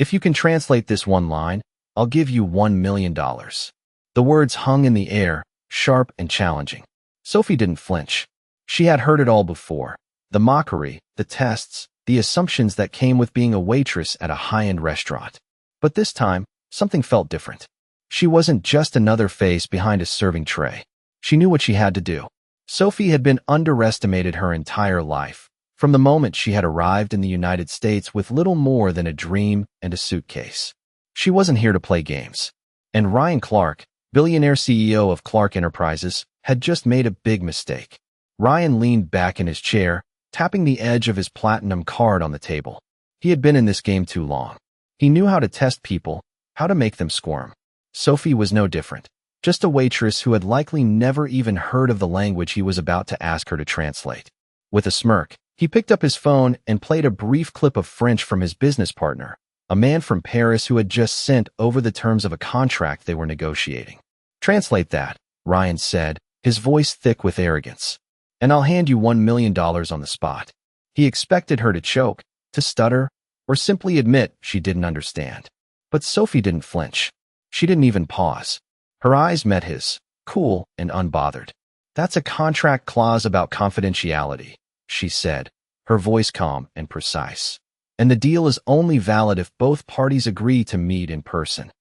If you can translate this one line, I'll give you $1 million. The words hung in the air, sharp and challenging. Sophie didn't flinch. She had heard it all before. The mockery, the tests, the assumptions that came with being a waitress at a high-end restaurant. But this time, something felt different. She wasn't just another face behind a serving tray. She knew what she had to do. Sophie had been underestimated her entire life, from the moment she had arrived in the United States with little more than a dream and a suitcase. She wasn't here to play games. And Ryan Clark, billionaire CEO of Clark Enterprises, had just made a big mistake. Ryan leaned back in his chair, tapping the edge of his platinum card on the table. He had been in this game too long. He knew how to test people, how to make them squirm. Sophie was no different, just a waitress who had likely never even heard of the language he was about to ask her to translate. With a smirk, he picked up his phone and played a brief clip of French from his business partner, a man from Paris who had just sent over the terms of a contract they were negotiating. "Translate that," Ryan said, his voice thick with arrogance. "And I'll hand you $1 million on the spot." He expected her to choke, to stutter, or simply admit she didn't understand. But Sophie didn't flinch. She didn't even pause. Her eyes met his, cool and unbothered. "That's a contract clause about confidentiality," she said, her voice calm and precise. "And the deal is only valid if both parties agree to meet in person."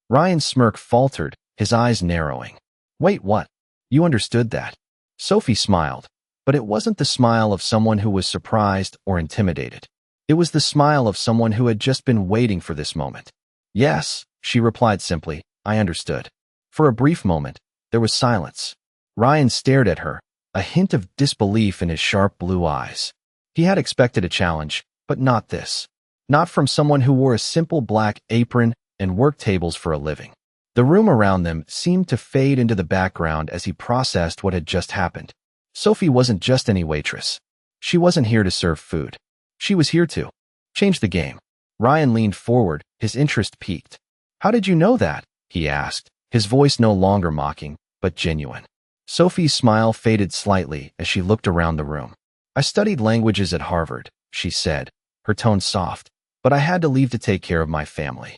Ryan's smirk faltered, his eyes narrowing. "Wait, what? You understood that?" Sophie smiled, but it wasn't the smile of someone who was surprised or intimidated. It was the smile of someone who had just been waiting for this moment. "Yes," she replied simply, "I understood." For a brief moment, there was silence. Ryan stared at her, a hint of disbelief in his sharp blue eyes. He had expected a challenge, but not this. Not from someone who wore a simple black apron and worked tables for a living. The room around them seemed to fade into the background as he processed what had just happened. Sophie wasn't just any waitress. She wasn't here to serve food. She was here to change the game. Ryan leaned forward, his interest piqued. "How did you know that?" he asked, his voice no longer mocking, but genuine. Sophie's smile faded slightly as she looked around the room. "I studied languages at Harvard," she said, her tone soft, "but I had to leave to take care of my family."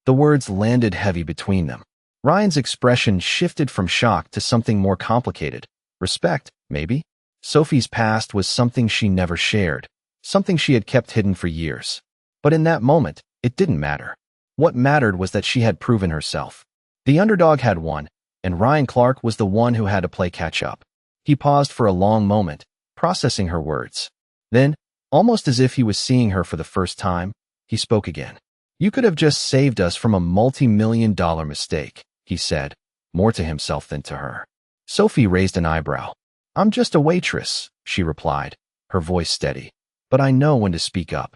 The words landed heavy between them. Ryan's expression shifted from shock to something more complicated. Respect, maybe? Sophie's past was something she never shared, something she had kept hidden for years. But in that moment, it didn't matter. What mattered was that she had proven herself. The underdog had won, and Ryan Clark was the one who had to play catch-up. He paused for a long moment, processing her words. Then, almost as if he was seeing her for the first time, he spoke again. "You could have just saved us from a multi-million-dollar mistake," he said, more to himself than to her. Sophie raised an eyebrow. "I'm just a waitress," she replied, her voice steady. "But I know when to speak up."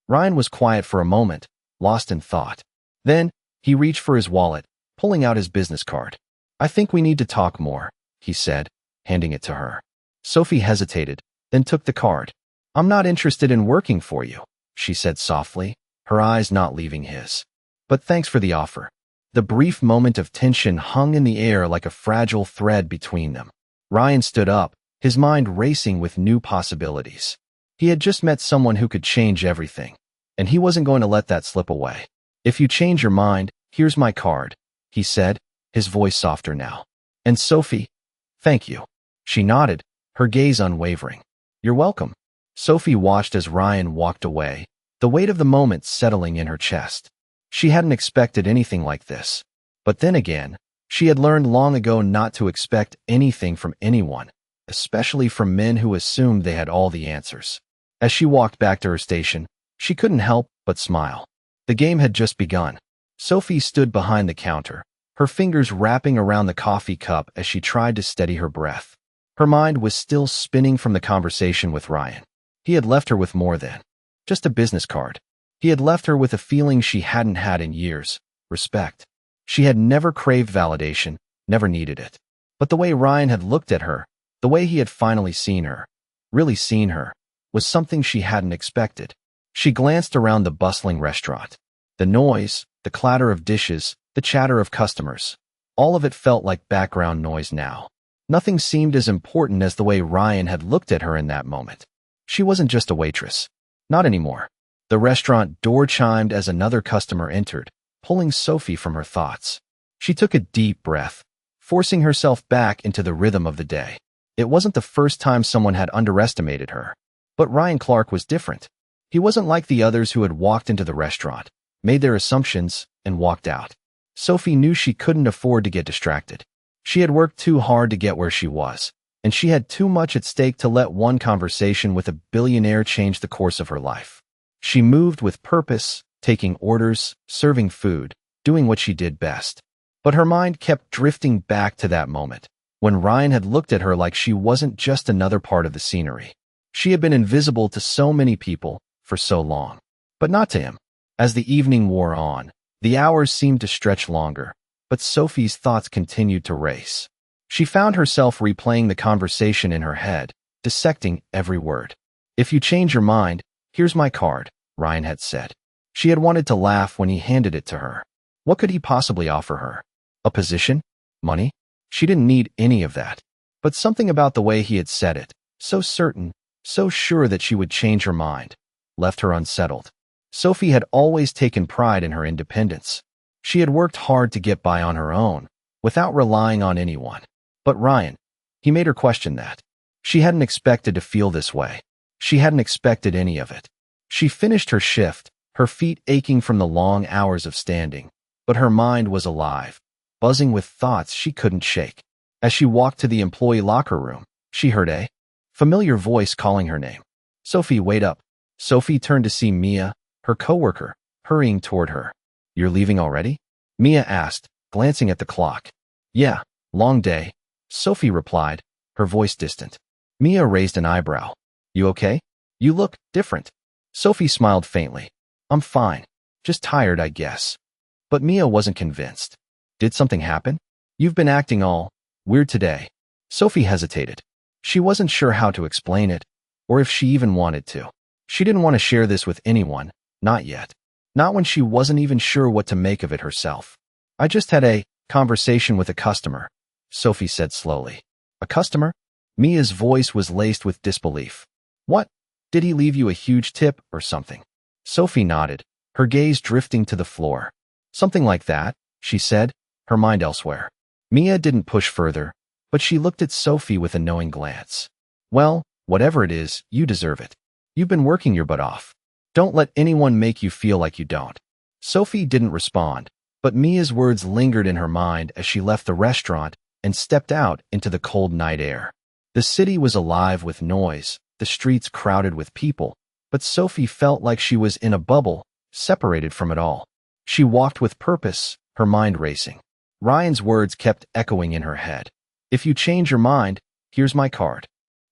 Ryan was quiet for a moment, lost in thought. Then, he reached for his wallet, pulling out his business card. "I think we need to talk more," he said, handing it to her. Sophie hesitated, then took the card. "I'm not interested in working for you," she said softly, her eyes not leaving his. "But thanks for the offer." The brief moment of tension hung in the air like a fragile thread between them. Ryan stood up, his mind racing with new possibilities. He had just met someone who could change everything, and he wasn't going to let that slip away. "If you change your mind, here's my card," he said, his voice softer now. "And Sophie, thank you." She nodded, her gaze unwavering. "You're welcome." Sophie watched as Ryan walked away, the weight of the moment settling in her chest. She hadn't expected anything like this. But then again, she had learned long ago not to expect anything from anyone, especially from men who assumed they had all the answers. As she walked back to her station, she couldn't help but smile. The game had just begun. Sophie stood behind the counter, her fingers wrapping around the coffee cup as she tried to steady her breath. Her mind was still spinning from the conversation with Ryan. He had left her with more than just a business card. He had left her with a feeling she hadn't had in years, respect. She had never craved validation, never needed it. But the way Ryan had looked at her, the way he had finally seen her, really seen her, was something she hadn't expected. She glanced around the bustling restaurant. The noise, the clatter of dishes, the chatter of customers, all of it felt like background noise now. Nothing seemed as important as the way Ryan had looked at her in that moment. She wasn't just a waitress. Not anymore. The restaurant door chimed as another customer entered, pulling Sophie from her thoughts. She took a deep breath, forcing herself back into the rhythm of the day. It wasn't the first time someone had underestimated her. But Ryan Clark was different. He wasn't like the others who had walked into the restaurant, made their assumptions, and walked out. Sophie knew she couldn't afford to get distracted. She had worked too hard to get where she was, and she had too much at stake to let one conversation with a billionaire change the course of her life. She moved with purpose, taking orders, serving food, doing what she did best. But her mind kept drifting back to that moment, when Ryan had looked at her like she wasn't just another part of the scenery. She had been invisible to so many people for so long, but not to him. As the evening wore on, the hours seemed to stretch longer, but Sophie's thoughts continued to race. She found herself replaying the conversation in her head, dissecting every word. "If you change your mind, here's my card," Ryan had said. She had wanted to laugh when he handed it to her. What could he possibly offer her? A position? Money? She didn't need any of that. But something about the way he had said it, so certain, so sure that she would change her mind, left her unsettled. Sophie had always taken pride in her independence. She had worked hard to get by on her own, without relying on anyone. But Ryan, he made her question that. She hadn't expected to feel this way. She hadn't expected any of it. She finished her shift, her feet aching from the long hours of standing, but her mind was alive, buzzing with thoughts she couldn't shake. As she walked to the employee locker room, she heard a familiar voice calling her name. "Sophie, wait up." Sophie turned to see Mia, her coworker, hurrying toward her. "You're leaving already?" Mia asked, glancing at the clock. "Yeah, long day," Sophie replied, her voice distant. Mia raised an eyebrow. "You okay? You look different." Sophie smiled faintly. "I'm fine. Just tired, I guess." But Mia wasn't convinced. "Did something happen? You've been acting all weird today." Sophie hesitated. She wasn't sure how to explain it, or if she even wanted to. She didn't want to share this with anyone, not yet. Not when she wasn't even sure what to make of it herself. "I just had a conversation with a customer," Sophie said slowly. "A customer?" Mia's voice was laced with disbelief. "What? Did he leave you a huge tip or something?" Sophie nodded, her gaze drifting to the floor. "Something like that," she said, her mind elsewhere. Mia didn't push further, but she looked at Sophie with a knowing glance. "Well, whatever it is, you deserve it. You've been working your butt off. Don't let anyone make you feel like you don't." Sophie didn't respond, but Mia's words lingered in her mind as she left the restaurant and stepped out into the cold night air. The city was alive with noise, the streets crowded with people, but Sophie felt like she was in a bubble, separated from it all. She walked with purpose, her mind racing. Ryan's words kept echoing in her head. "If you change your mind, here's my card."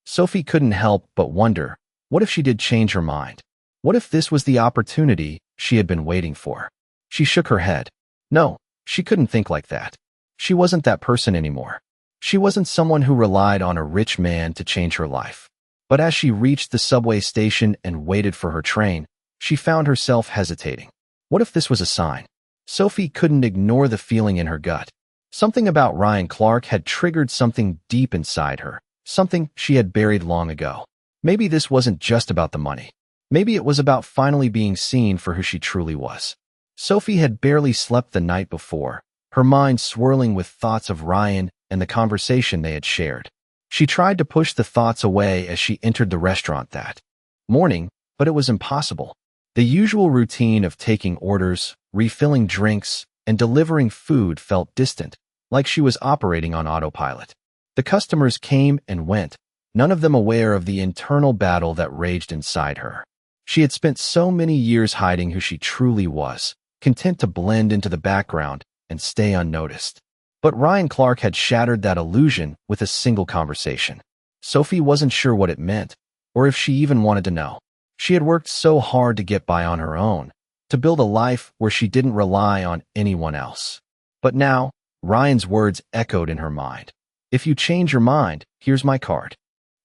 Sophie couldn't help but wonder, what if she did change her mind? What if this was the opportunity she had been waiting for? She shook her head. No, she couldn't think like that. She wasn't that person anymore. She wasn't someone who relied on a rich man to change her life. But as she reached the subway station and waited for her train, she found herself hesitating. What if this was a sign? Sophie couldn't ignore the feeling in her gut. Something about Ryan Clark had triggered something deep inside her, something she had buried long ago. Maybe this wasn't just about the money. Maybe it was about finally being seen for who she truly was. Sophie had barely slept the night before, her mind swirling with thoughts of Ryan and the conversation they had shared. She tried to push the thoughts away as she entered the restaurant that morning, but it was impossible. The usual routine of taking orders, refilling drinks, and delivering food felt distant, like she was operating on autopilot. The customers came and went, none of them aware of the internal battle that raged inside her. She had spent so many years hiding who she truly was, content to blend into the background and stay unnoticed. But Ryan Clark had shattered that illusion with a single conversation. Sophie wasn't sure what it meant, or if she even wanted to know. She had worked so hard to get by on her own, to build a life where she didn't rely on anyone else. But now, Ryan's words echoed in her mind. "If you change your mind, here's my card."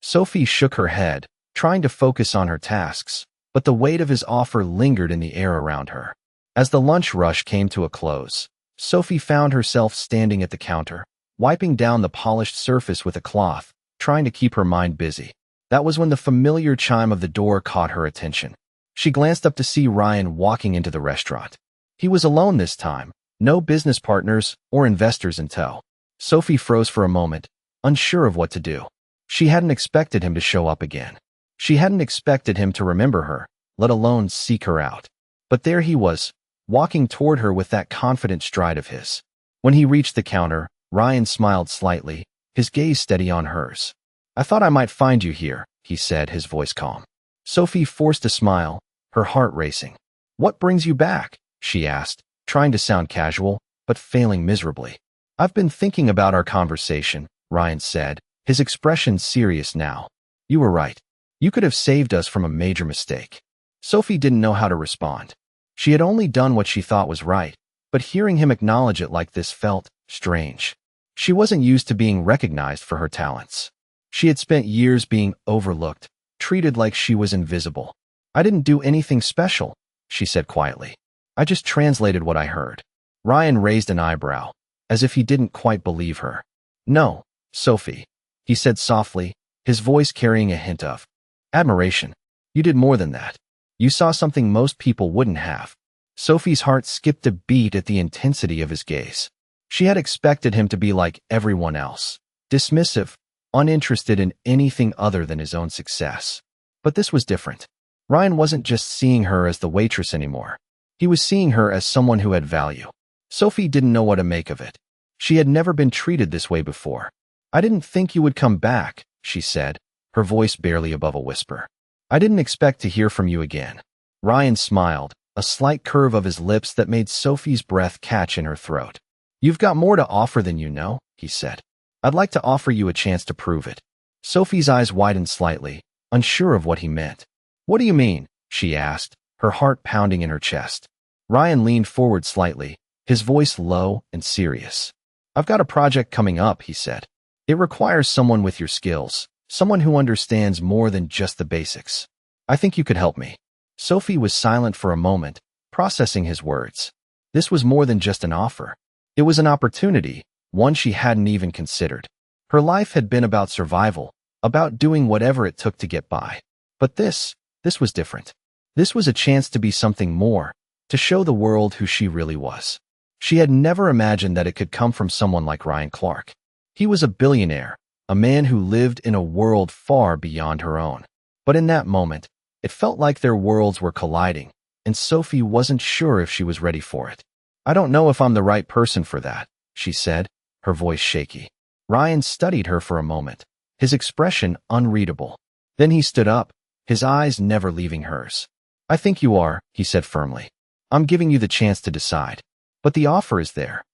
Sophie shook her head, trying to focus on her tasks, but the weight of his offer lingered in the air around her. As the lunch rush came to a close, Sophie found herself standing at the counter, wiping down the polished surface with a cloth, trying to keep her mind busy. That was when the familiar chime of the door caught her attention. She glanced up to see Ryan walking into the restaurant. He was alone this time, no business partners or investors in tow. Sophie froze for a moment, unsure of what to do. She hadn't expected him to show up again. She hadn't expected him to remember her, let alone seek her out. But there he was, walking toward her with that confident stride of his. When he reached the counter, Ryan smiled slightly, his gaze steady on hers. "I thought I might find you here," he said, his voice calm. Sophie forced a smile, her heart racing. "What brings you back?" she asked, trying to sound casual, but failing miserably. "I've been thinking about our conversation," Ryan said, his expression serious now. "You were right. You could have saved us from a major mistake." Sophie didn't know how to respond. She had only done what she thought was right, but hearing him acknowledge it like this felt strange. She wasn't used to being recognized for her talents. She had spent years being overlooked, treated like she was invisible. "I didn't do anything special," she said quietly. "I just translated what I heard." Ryan raised an eyebrow, as if he didn't quite believe her. "No, Sophie," he said softly, his voice carrying a hint of admiration. "You did more than that. You saw something most people wouldn't have." Sophie's heart skipped a beat at the intensity of his gaze. She had expected him to be like everyone else, dismissive, uninterested in anything other than his own success. But this was different. Ryan wasn't just seeing her as the waitress anymore. He was seeing her as someone who had value. Sophie didn't know what to make of it. She had never been treated this way before. "I didn't think you would come back," she said, her voice barely above a whisper. "I didn't expect to hear from you again." Ryan smiled, a slight curve of his lips that made Sophie's breath catch in her throat. "You've got more to offer than you know," he said. "I'd like to offer you a chance to prove it." Sophie's eyes widened slightly, unsure of what he meant. "What do you mean?" she asked, her heart pounding in her chest. Ryan leaned forward slightly, his voice low and serious. "I've got a project coming up," he said. "It requires someone with your skills, someone who understands more than just the basics. I think you could help me." Sophie was silent for a moment, processing his words. This was more than just an offer. It was an opportunity, one she hadn't even considered. Her life had been about survival, about doing whatever it took to get by. But this was different. This was a chance to be something more, to show the world who she really was. She had never imagined that it could come from someone like Ryan Clark. He was a billionaire, a man who lived in a world far beyond her own. But in that moment, it felt like their worlds were colliding, and Sophie wasn't sure if she was ready for it. "I don't know if I'm the right person for that," she said, her voice shaky. Ryan studied her for a moment, his expression unreadable. Then he stood up, his eyes never leaving hers. "I think you are," he said firmly. "I'm giving you the chance to decide. But the offer is there."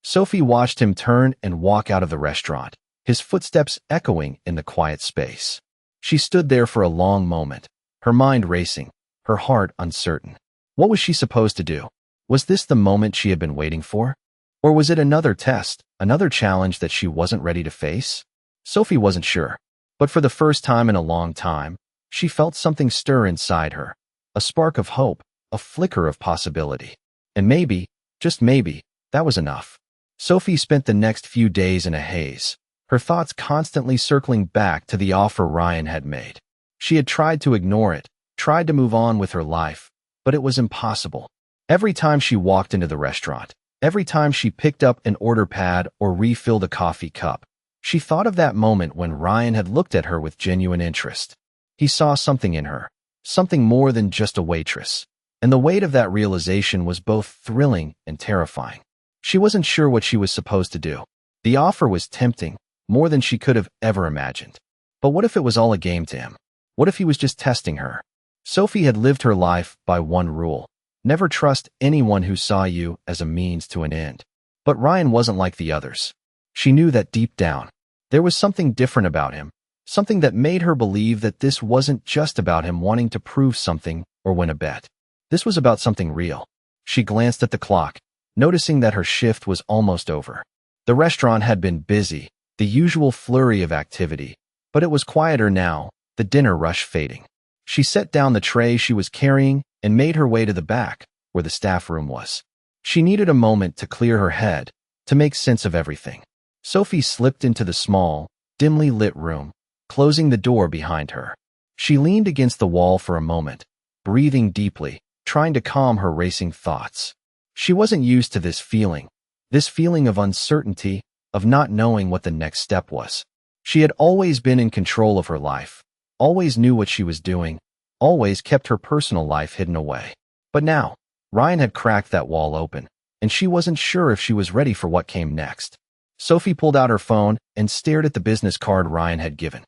Sophie watched him turn and walk out of the restaurant, his footsteps echoing in the quiet space. She stood there for a long moment, her mind racing, her heart uncertain. What was she supposed to do? Was this the moment she had been waiting for? Or was it another test, another challenge that she wasn't ready to face? Sophie wasn't sure. But for the first time in a long time, she felt something stir inside her, a spark of hope, a flicker of possibility. And maybe, just maybe, that was enough. Sophie spent the next few days in a haze, her thoughts constantly circling back to the offer Ryan had made. She had tried to ignore it, tried to move on with her life, but it was impossible. Every time she walked into the restaurant, every time she picked up an order pad or refilled a coffee cup, she thought of that moment when Ryan had looked at her with genuine interest. He saw something in her, something more than just a waitress, and the weight of that realization was both thrilling and terrifying. She wasn't sure what she was supposed to do. The offer was tempting, more than she could have ever imagined. But what if it was all a game to him? What if he was just testing her? Sophie had lived her life by one rule: never trust anyone who saw you as a means to an end. But Ryan wasn't like the others. She knew that deep down, there was something different about him, something that made her believe that this wasn't just about him wanting to prove something or win a bet. This was about something real. She glanced at the clock, noticing that her shift was almost over. The restaurant had been busy, the usual flurry of activity, but it was quieter now, the dinner rush fading. She set down the tray she was carrying and made her way to the back, where the staff room was. She needed a moment to clear her head, to make sense of everything. Sophie slipped into the small, dimly lit room, closing the door behind her. She leaned against the wall for a moment, breathing deeply, trying to calm her racing thoughts. She wasn't used to this feeling of uncertainty, of not knowing what the next step was. She had always been in control of her life, always knew what she was doing, always kept her personal life hidden away. But now, Ryan had cracked that wall open, and she wasn't sure if she was ready for what came next. Sophie pulled out her phone and stared at the business card Ryan had given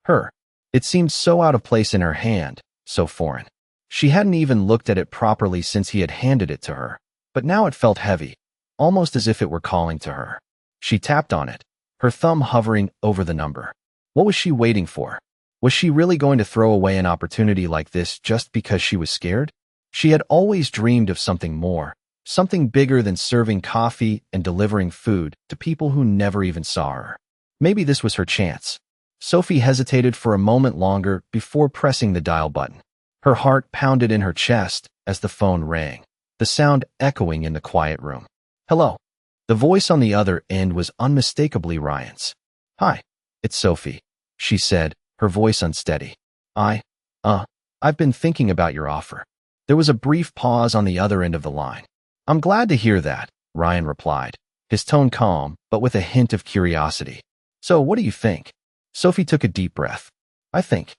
her. It seemed so out of place in her hand, so foreign. She hadn't even looked at it properly since he had handed it to her, but now it felt heavy, almost as if it were calling to her. She tapped on it, her thumb hovering over the number. What was she waiting for? Was she really going to throw away an opportunity like this just because she was scared? She had always dreamed of something more, something bigger than serving coffee and delivering food to people who never even saw her. Maybe this was her chance. Sophie hesitated for a moment longer before pressing the dial button. Her heart pounded in her chest as the phone rang, the sound echoing in the quiet room. Hello. The voice on the other end was unmistakably Ryan's. Hi, it's Sophie, she said, her voice unsteady. I've been thinking about your offer. There was a brief pause on the other end of the line. I'm glad to hear that, Ryan replied, his tone calm, but with a hint of curiosity. So what do you think? Sophie took a deep breath. I think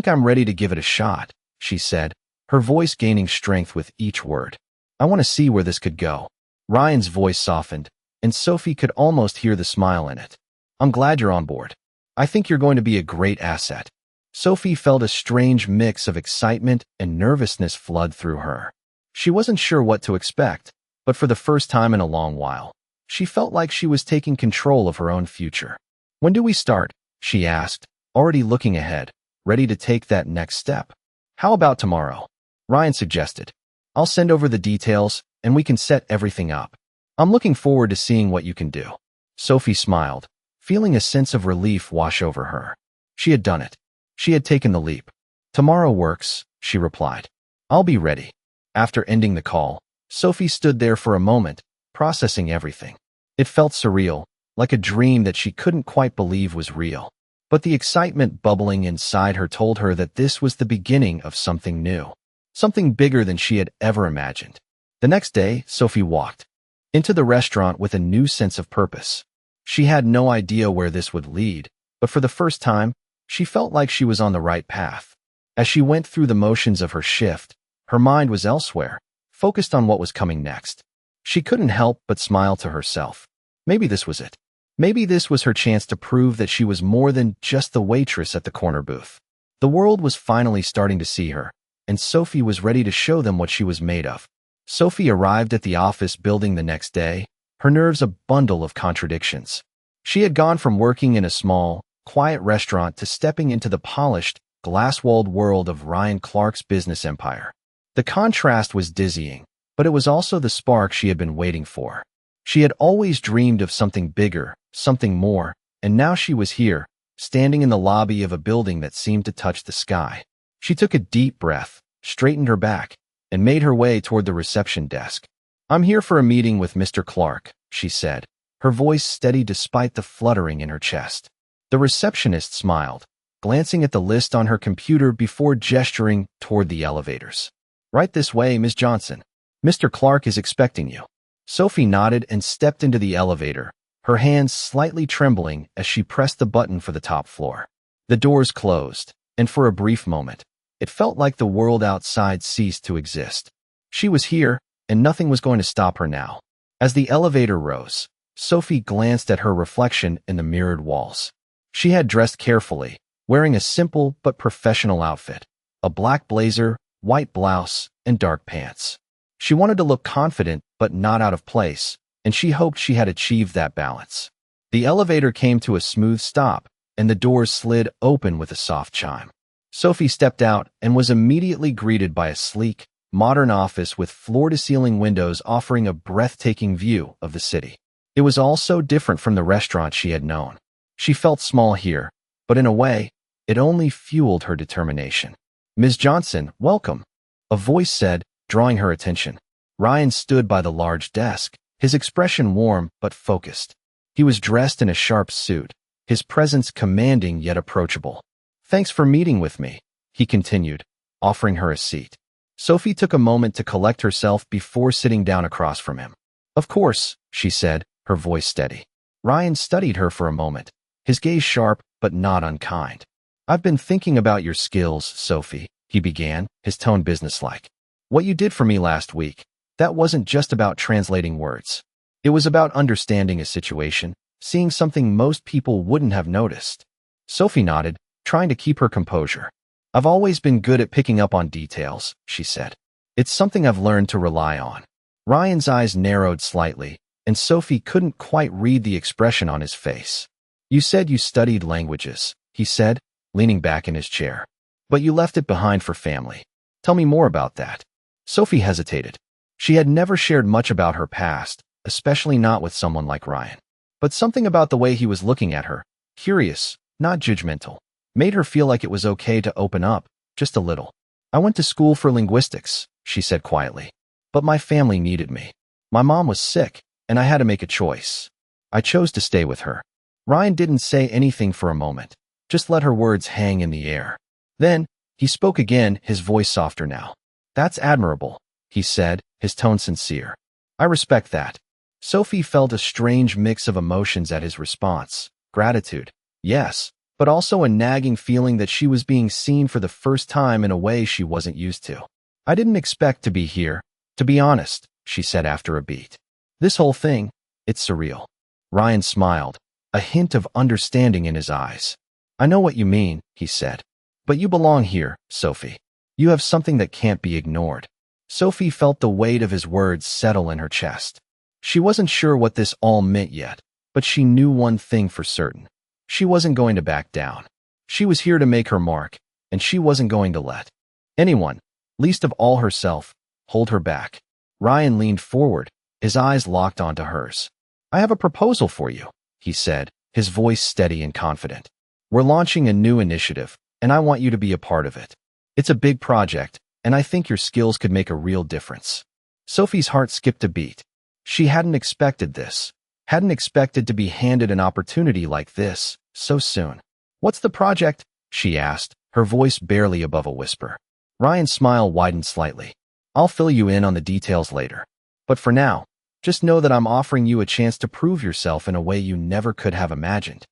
I'm ready to give it a shot, she said, her voice gaining strength with each word. I want to see where this could go. Ryan's voice softened, and Sophie could almost hear the smile in it. I'm glad you're on board. I think you're going to be a great asset. Sophie felt a strange mix of excitement and nervousness flood through her. She wasn't sure what to expect, but for the first time in a long while, she felt like she was taking control of her own future. When do we start? She asked, already looking ahead, ready to take that next step. How about tomorrow? Ryan suggested. I'll send over the details, and we can set everything up. I'm looking forward to seeing what you can do. Sophie smiled, feeling a sense of relief wash over her. She had done it. She had taken the leap. Tomorrow works, she replied. I'll be ready. After ending the call, Sophie stood there for a moment, processing everything. It felt surreal, like a dream that she couldn't quite believe was real. But the excitement bubbling inside her told her that this was the beginning of something new, something bigger than she had ever imagined. The next day, Sophie walked into the restaurant with a new sense of purpose. She had no idea where this would lead, but for the first time, she felt like she was on the right path. As she went through the motions of her shift, her mind was elsewhere, focused on what was coming next. She couldn't help but smile to herself. Maybe this was it. Maybe this was her chance to prove that she was more than just the waitress at the corner booth. The world was finally starting to see her, and Sophie was ready to show them what she was made of. Sophie arrived at the office building the next day, her nerves a bundle of contradictions. She had gone from working in a small, quiet restaurant to stepping into the polished, glass-walled world of Ryan Clark's business empire. The contrast was dizzying, but it was also the spark she had been waiting for. She had always dreamed of something bigger, something more, and now she was here, standing in the lobby of a building that seemed to touch the sky. She took a deep breath, straightened her back, and made her way toward the reception desk. I'm here for a meeting with Mr. Clark, she said, her voice steady despite the fluttering in her chest. The receptionist smiled, glancing at the list on her computer before gesturing toward the elevators. Right this way, Miss Johnson. Mr. Clark is expecting you. Sophie nodded and stepped into the elevator, her hands slightly trembling as she pressed the button for the top floor. The doors closed, and for a brief moment, it felt like the world outside ceased to exist. She was here, and nothing was going to stop her now. As the elevator rose, Sophie glanced at her reflection in the mirrored walls. She had dressed carefully, wearing a simple but professional outfit, a black blazer, white blouse, and dark pants. She wanted to look confident but not out of place, and she hoped she had achieved that balance. The elevator came to a smooth stop, and the doors slid open with a soft chime. Sophie stepped out and was immediately greeted by a sleek, modern office with floor-to-ceiling windows offering a breathtaking view of the city. It was all so different from the restaurant she had known. She felt small here, but in a way, it only fueled her determination. Ms. Johnson, welcome, a voice said, drawing her attention. Ryan stood by the large desk, his expression warm but focused. He was dressed in a sharp suit, his presence commanding yet approachable. Thanks for meeting with me, he continued, offering her a seat. Sophie took a moment to collect herself before sitting down across from him. Of course, she said, her voice steady. Ryan studied her for a moment, his gaze sharp but not unkind. I've been thinking about your skills, Sophie, he began, his tone businesslike. What you did for me last week, that wasn't just about translating words. It was about understanding a situation, seeing something most people wouldn't have noticed. Sophie nodded, trying to keep her composure. I've always been good at picking up on details, she said. It's something I've learned to rely on. Ryan's eyes narrowed slightly, and Sophie couldn't quite read the expression on his face. You said you studied languages, he said, leaning back in his chair. But you left it behind for family. Tell me more about that. Sophie hesitated. She had never shared much about her past, especially not with someone like Ryan. But something about the way he was looking at her, curious, not judgmental, made her feel like it was okay to open up, just a little. I went to school for linguistics, she said quietly. But my family needed me. My mom was sick, and I had to make a choice. I chose to stay with her. Ryan didn't say anything for a moment, just let her words hang in the air. Then, he spoke again, his voice softer now. That's admirable, he said, his tone sincere. I respect that. Sophie felt a strange mix of emotions at his response. Gratitude, yes, but also a nagging feeling that she was being seen for the first time in a way she wasn't used to. I didn't expect to be here, to be honest, she said after a beat. This whole thing, it's surreal. Ryan smiled, a hint of understanding in his eyes. I know what you mean, he said. But you belong here, Sophie. You have something that can't be ignored. Sophie felt the weight of his words settle in her chest. She wasn't sure what this all meant yet, but she knew one thing for certain. She wasn't going to back down. She was here to make her mark, and she wasn't going to let anyone, least of all herself, hold her back. Ryan leaned forward, his eyes locked onto hers. I have a proposal for you, he said, his voice steady and confident. We're launching a new initiative, and I want you to be a part of it. It's a big project, and I think your skills could make a real difference. Sophie's heart skipped a beat. She hadn't expected this, hadn't expected to be handed an opportunity like this, so soon. What's the project? She asked, her voice barely above a whisper. Ryan's smile widened slightly. I'll fill you in on the details later. But for now, just know that I'm offering you a chance to prove yourself in a way you never could have imagined.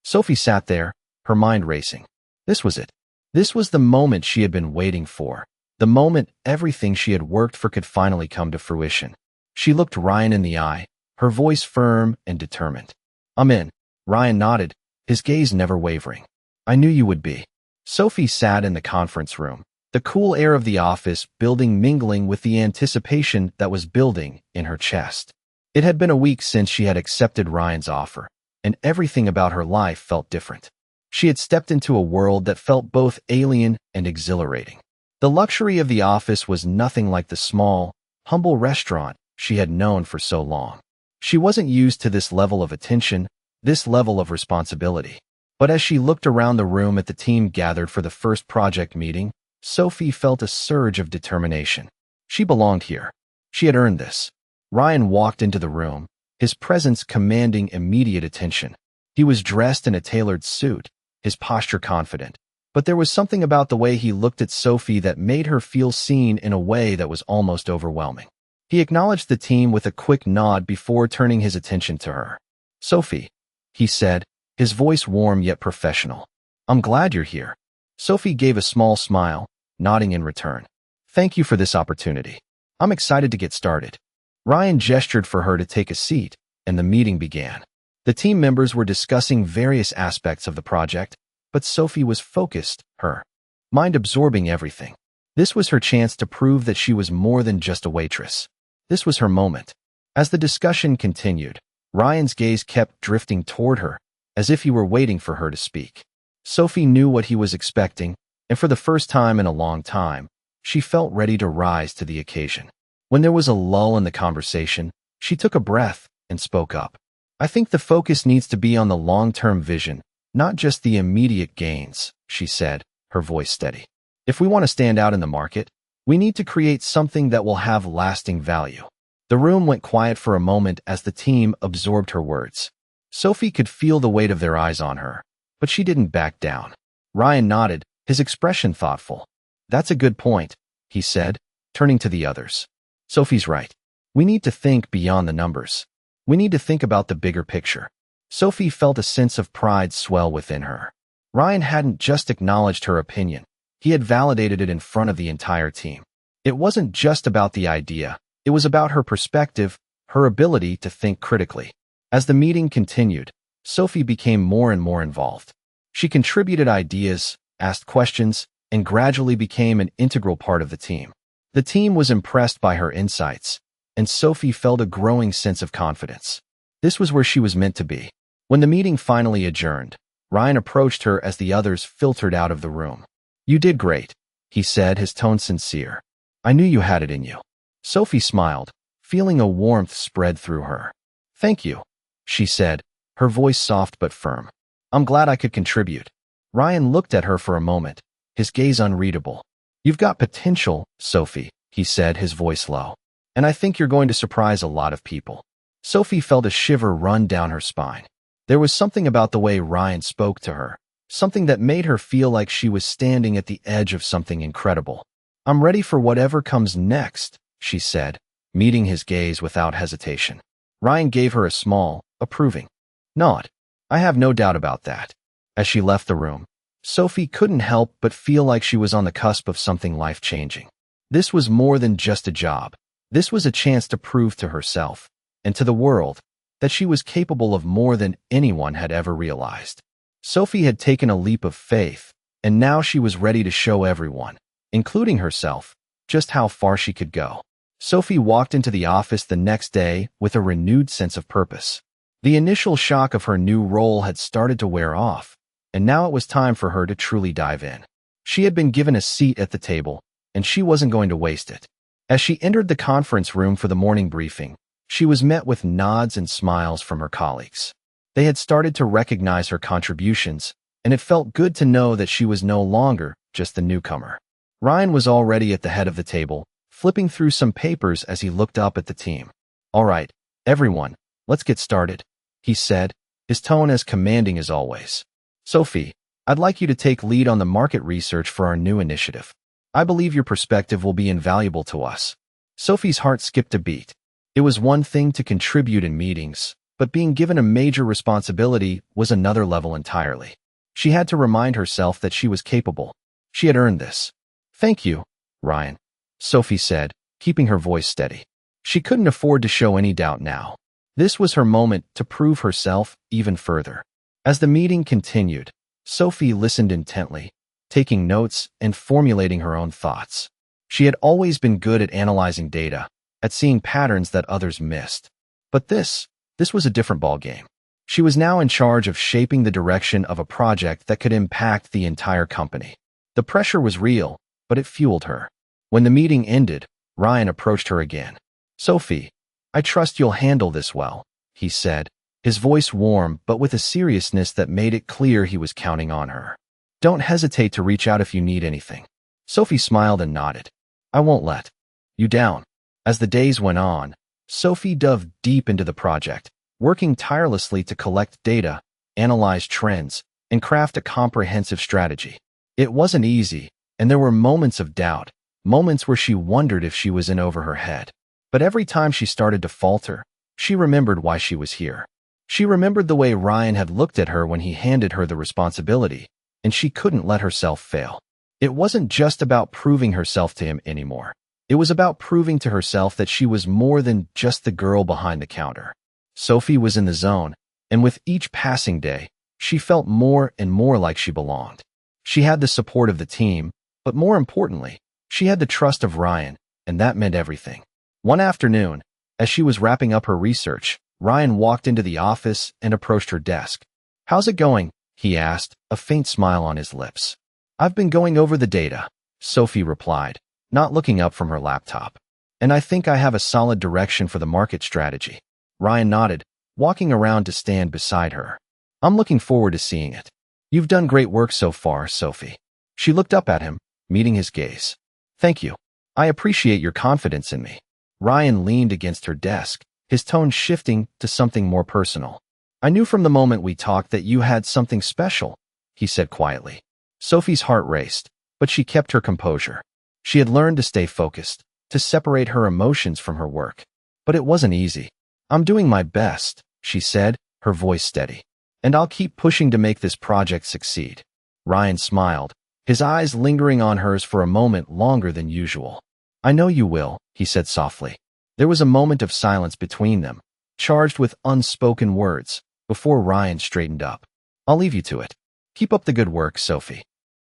Sophie sat there, her mind racing. This was it. This was the moment she had been waiting for. The moment everything she had worked for could finally come to fruition. She looked Ryan in the eye, her voice firm and determined. I'm in. Ryan nodded, his gaze never wavering. I knew you would be. Sophie sat in the conference room, the cool air of the office building mingling with the anticipation that was building in her chest. It had been a week since she had accepted Ryan's offer, and everything about her life felt different. She had stepped into a world that felt both alien and exhilarating. The luxury of the office was nothing like the small, humble restaurant she had known for so long. She wasn't used to this level of attention, this level of responsibility. But as she looked around the room at the team gathered for the first project meeting, Sophie felt a surge of determination. She belonged here. She had earned this. Ryan walked into the room, his presence commanding immediate attention. He was dressed in a tailored suit, his posture confident. But there was something about the way he looked at Sophie that made her feel seen in a way that was almost overwhelming. He acknowledged the team with a quick nod before turning his attention to her. Sophie, he said, his voice warm yet professional. I'm glad you're here. Sophie gave a small smile, nodding in return. Thank you for this opportunity. I'm excited to get started. Ryan gestured for her to take a seat, and the meeting began. The team members were discussing various aspects of the project, but Sophie was focused, her mind absorbing everything. This was her chance to prove that she was more than just a waitress. This was her moment. As the discussion continued, Ryan's gaze kept drifting toward her, as if he were waiting for her to speak. Sophie knew what he was expecting, and for the first time in a long time, she felt ready to rise to the occasion. When there was a lull in the conversation, she took a breath and spoke up. I think the focus needs to be on the long-term vision, not just the immediate gains, she said, her voice steady. If we want to stand out in the market, we need to create something that will have lasting value. The room went quiet for a moment as the team absorbed her words. Sophie could feel the weight of their eyes on her, but she didn't back down. Ryan nodded, his expression thoughtful. That's a good point, he said, turning to the others. Sophie's right. We need to think beyond the numbers. We need to think about the bigger picture. Sophie felt a sense of pride swell within her. Ryan hadn't just acknowledged her opinion. He had validated it in front of the entire team. It wasn't just about the idea. It was about her perspective, her ability to think critically. As the meeting continued, Sophie became more and more involved. She contributed ideas, asked questions, and gradually became an integral part of the team. The team was impressed by her insights, and Sophie felt a growing sense of confidence. This was where she was meant to be. When the meeting finally adjourned, Ryan approached her as the others filtered out of the room. "You did great," he said, his tone sincere. "I knew you had it in you." Sophie smiled, feeling a warmth spread through her. "Thank you," she said, her voice soft but firm. "I'm glad I could contribute." Ryan looked at her for a moment, his gaze unreadable. "You've got potential, Sophie," he said, his voice low. "And I think you're going to surprise a lot of people." Sophie felt a shiver run down her spine. There was something about the way Ryan spoke to her, something that made her feel like she was standing at the edge of something incredible. "I'm ready for whatever comes next," she said, meeting his gaze without hesitation. Ryan gave her a small, approving nod. "I have no doubt about that." As she left the room, Sophie couldn't help but feel like she was on the cusp of something life-changing. This was more than just a job. This was a chance to prove to herself, and to the world, that she was capable of more than anyone had ever realized. Sophie had taken a leap of faith, and now she was ready to show everyone, including herself, just how far she could go. Sophie walked into the office the next day with a renewed sense of purpose. The initial shock of her new role had started to wear off, and now it was time for her to truly dive in. She had been given a seat at the table, and she wasn't going to waste it. As she entered the conference room for the morning briefing, she was met with nods and smiles from her colleagues. They had started to recognize her contributions, and it felt good to know that she was no longer just the newcomer. Ryan was already at the head of the table, flipping through some papers as he looked up at the team. "All right, everyone, let's get started," he said, his tone as commanding as always. "Sophie, I'd like you to take lead on the market research for our new initiative. I believe your perspective will be invaluable to us." Sophie's heart skipped a beat. It was one thing to contribute in meetings, but being given a major responsibility was another level entirely. She had to remind herself that she was capable. She had earned this. "Thank you, Ryan," Sophie said, keeping her voice steady. She couldn't afford to show any doubt now. This was her moment to prove herself even further. As the meeting continued, Sophie listened intently, taking notes and formulating her own thoughts. She had always been good at analyzing data, at seeing patterns that others missed. But this was a different ballgame. She was now in charge of shaping the direction of a project that could impact the entire company. The pressure was real, but it fueled her. When the meeting ended, Ryan approached her again. "Sophie, I trust you'll handle this well," he said, his voice warm but with a seriousness that made it clear he was counting on her. "Don't hesitate to reach out if you need anything." Sophie smiled and nodded. "I won't let you down." As the days went on, Sophie dove deep into the project, working tirelessly to collect data, analyze trends, and craft a comprehensive strategy. It wasn't easy, and there were moments of doubt, moments where she wondered if she was in over her head. But every time she started to falter, she remembered why she was here. She remembered the way Ryan had looked at her when he handed her the responsibility, and she couldn't let herself fail. It wasn't just about proving herself to him anymore. It was about proving to herself that she was more than just the girl behind the counter. Sophie was in the zone, and with each passing day, she felt more and more like she belonged. She had the support of the team, but more importantly, she had the trust of Ryan, and that meant everything. One afternoon, as she was wrapping up her research, Ryan walked into the office and approached her desk. "How's it going?" he asked, a faint smile on his lips. "I've been going over the data," Sophie replied, not looking up from her laptop. "And I think I have a solid direction for the market strategy." Ryan nodded, walking around to stand beside her. "I'm looking forward to seeing it. You've done great work so far, Sophie." She looked up at him, meeting his gaze. "Thank you. I appreciate your confidence in me." Ryan leaned against her desk, his tone shifting to something more personal. "I knew from the moment we talked that you had something special," he said quietly. Sophie's heart raced, but she kept her composure. She had learned to stay focused, to separate her emotions from her work. But it wasn't easy. "I'm doing my best," she said, her voice steady. "And I'll keep pushing to make this project succeed." Ryan smiled, his eyes lingering on hers for a moment longer than usual. "I know you will," he said softly. There was a moment of silence between them, charged with unspoken words, before Ryan straightened up. "I'll leave you to it. Keep up the good work, Sophie."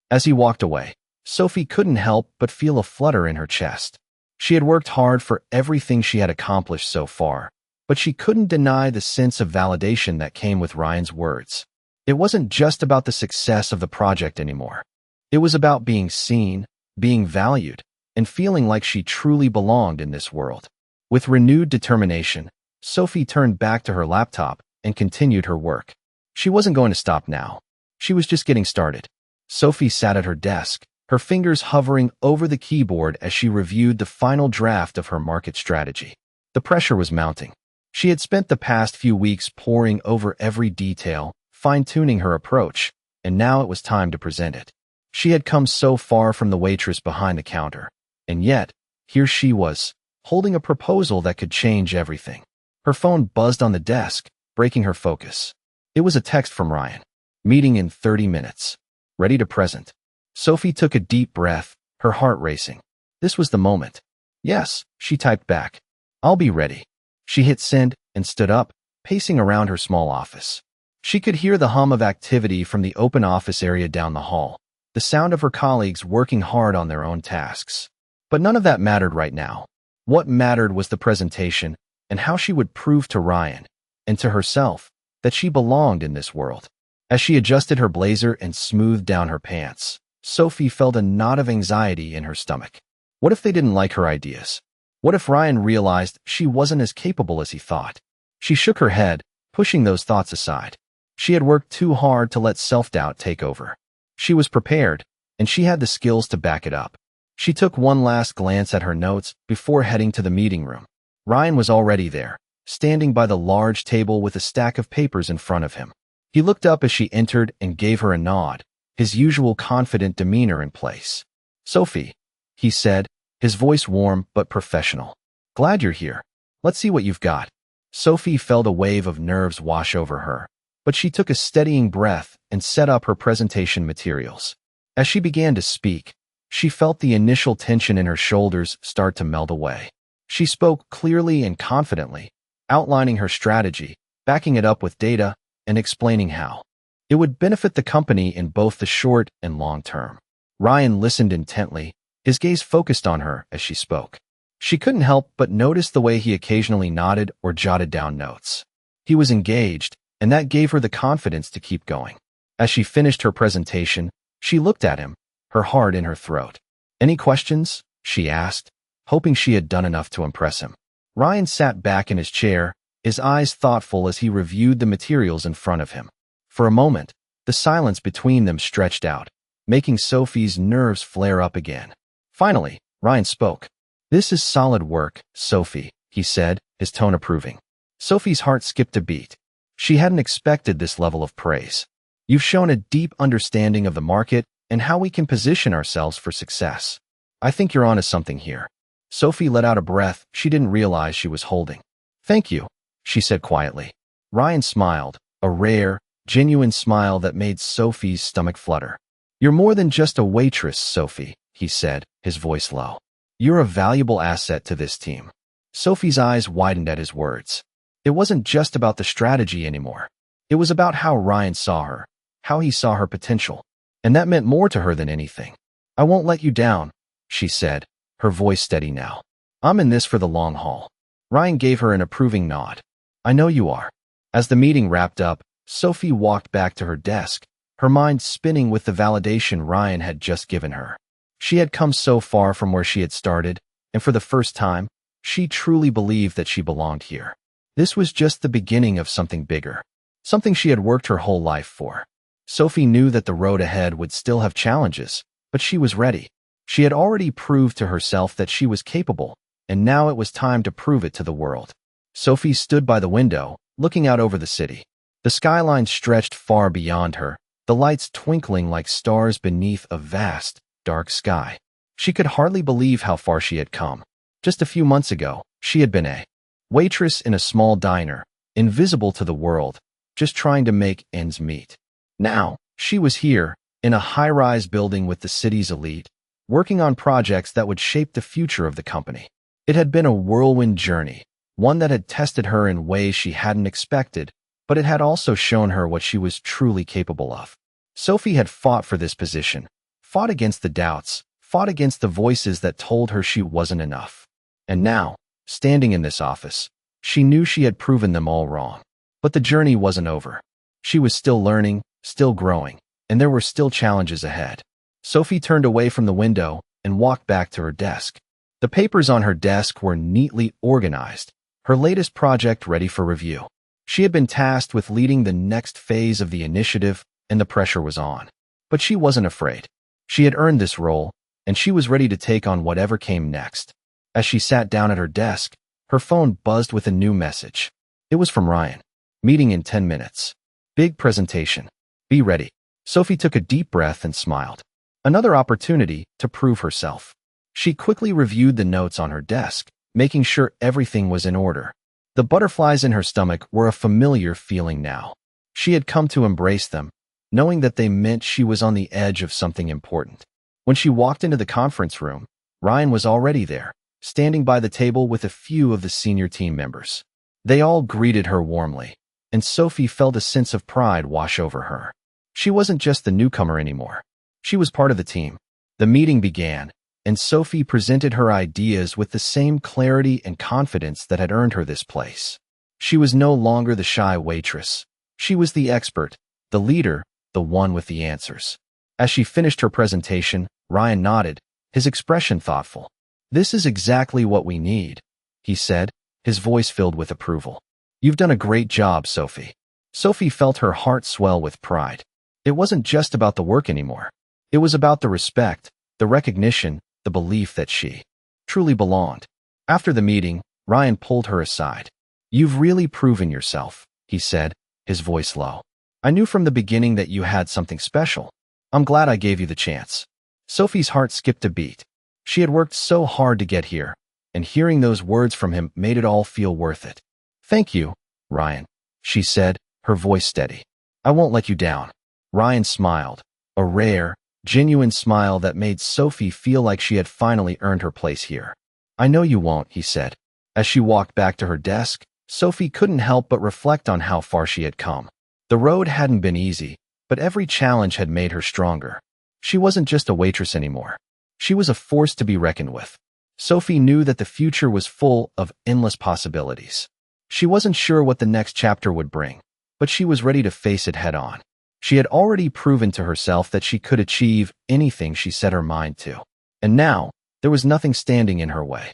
As he walked away, Sophie couldn't help but feel a flutter in her chest. She had worked hard for everything she had accomplished so far, but she couldn't deny the sense of validation that came with Ryan's words. It wasn't just about the success of the project anymore. It was about being seen, being valued, and feeling like she truly belonged in this world. With renewed determination, Sophie turned back to her laptop and continued her work. She wasn't going to stop now. She was just getting started. Sophie sat at her desk, her fingers hovering over the keyboard as she reviewed the final draft of her market strategy. The pressure was mounting. She had spent the past few weeks poring over every detail, fine-tuning her approach, and now it was time to present it. She had come so far from the waitress behind the counter, and yet, here she was, holding a proposal that could change everything. Her phone buzzed on the desk, breaking her focus. It was a text from Ryan. "Meeting in 30 minutes. Ready to present." Sophie took a deep breath, her heart racing. This was the moment. "Yes," she typed back. "I'll be ready." She hit send and stood up, pacing around her small office. She could hear the hum of activity from the open office area down the hall, the sound of her colleagues working hard on their own tasks. But none of that mattered right now. What mattered was the presentation and how she would prove to Ryan, and to herself, that she belonged in this world. As she adjusted her blazer and smoothed down her pants, Sophie felt a knot of anxiety in her stomach. What if they didn't like her ideas? What if Ryan realized she wasn't as capable as he thought? She shook her head, pushing those thoughts aside. She had worked too hard to let self-doubt take over. She was prepared, and she had the skills to back it up. She took one last glance at her notes before heading to the meeting room. Ryan was already there, standing by the large table with a stack of papers in front of him. He looked up as she entered and gave her a nod, his usual confident demeanor in place. "Sophie," he said, his voice warm but professional. "Glad you're here. Let's see what you've got." Sophie felt a wave of nerves wash over her, but she took a steadying breath and set up her presentation materials. As she began to speak, she felt the initial tension in her shoulders start to melt away. She spoke clearly and confidently, outlining her strategy, backing it up with data, and explaining how it would benefit the company in both the short and long term. Ryan listened intently, his gaze focused on her as she spoke. She couldn't help but notice the way he occasionally nodded or jotted down notes. He was engaged, and that gave her the confidence to keep going. As she finished her presentation, she looked at him, her heart in her throat. "Any questions?" she asked, hoping she had done enough to impress him. Ryan sat back in his chair, his eyes thoughtful as he reviewed the materials in front of him. For a moment, the silence between them stretched out, making Sophie's nerves flare up again. Finally, Ryan spoke. "This is solid work, Sophie," he said, his tone approving. Sophie's heart skipped a beat. She hadn't expected this level of praise. "You've shown a deep understanding of the market and how we can position ourselves for success. I think you're onto something here." Sophie let out a breath she didn't realize she was holding. "Thank you," she said quietly. Ryan smiled, a rare, genuine smile that made Sophie's stomach flutter. "You're more than just a waitress, Sophie," he said, his voice low. "You're a valuable asset to this team." Sophie's eyes widened at his words. It wasn't just about the strategy anymore. It was about how Ryan saw her, how he saw her potential. And that meant more to her than anything. "I won't let you down," she said, her voice steady now. "I'm in this for the long haul." Ryan gave her an approving nod. "I know you are." As the meeting wrapped up, Sophie walked back to her desk, her mind spinning with the validation Ryan had just given her. She had come so far from where she had started, and for the first time, she truly believed that she belonged here. This was just the beginning of something bigger, something she had worked her whole life for. Sophie knew that the road ahead would still have challenges, but she was ready. She had already proved to herself that she was capable, and now it was time to prove it to the world. Sophie stood by the window, looking out over the city. The skyline stretched far beyond her, the lights twinkling like stars beneath a vast, dark sky. She could hardly believe how far she had come. Just a few months ago, she had been a waitress in a small diner, invisible to the world, just trying to make ends meet. Now, she was here, in a high-rise building with the city's elite, working on projects that would shape the future of the company. It had been a whirlwind journey, one that had tested her in ways she hadn't expected, but it had also shown her what she was truly capable of. Sophie had fought for this position, fought against the doubts, fought against the voices that told her she wasn't enough. And now, standing in this office, she knew she had proven them all wrong. But the journey wasn't over. She was still learning, still growing, and there were still challenges ahead. Sophie turned away from the window and walked back to her desk. The papers on her desk were neatly organized, her latest project ready for review. She had been tasked with leading the next phase of the initiative, and the pressure was on. But she wasn't afraid. She had earned this role, and she was ready to take on whatever came next. As she sat down at her desk, her phone buzzed with a new message. It was from Ryan. Meeting in 10 minutes. Big presentation. Be ready. Sophie took a deep breath and smiled. Another opportunity to prove herself. She quickly reviewed the notes on her desk, making sure everything was in order. The butterflies in her stomach were a familiar feeling now. She had come to embrace them, knowing that they meant she was on the edge of something important. When she walked into the conference room, Ryan was already there, standing by the table with a few of the senior team members. They all greeted her warmly, and Sophie felt a sense of pride wash over her. She wasn't just the newcomer anymore. She was part of the team. The meeting began, and Sophie presented her ideas with the same clarity and confidence that had earned her this place. She was no longer the shy waitress. She was the expert, the leader, the one with the answers. As she finished her presentation, Ryan nodded, his expression thoughtful. "This is exactly what we need," he said, his voice filled with approval. "You've done a great job, Sophie." Sophie felt her heart swell with pride. It wasn't just about the work anymore. It was about the respect, the recognition, the belief that she truly belonged. After the meeting, Ryan pulled her aside. "You've really proven yourself," he said, his voice low. "I knew from the beginning that you had something special. I'm glad I gave you the chance." Sophie's heart skipped a beat. She had worked so hard to get here, and hearing those words from him made it all feel worth it. "Thank you, Ryan," she said, her voice steady. "I won't let you down." Ryan smiled, a rare, genuine smile that made Sophie feel like she had finally earned her place here. "I know you won't," he said. As she walked back to her desk, Sophie couldn't help but reflect on how far she had come. The road hadn't been easy, but every challenge had made her stronger. She wasn't just a waitress anymore. She was a force to be reckoned with. Sophie knew that the future was full of endless possibilities. She wasn't sure what the next chapter would bring, but she was ready to face it head on. She had already proven to herself that she could achieve anything she set her mind to. And now, there was nothing standing in her way.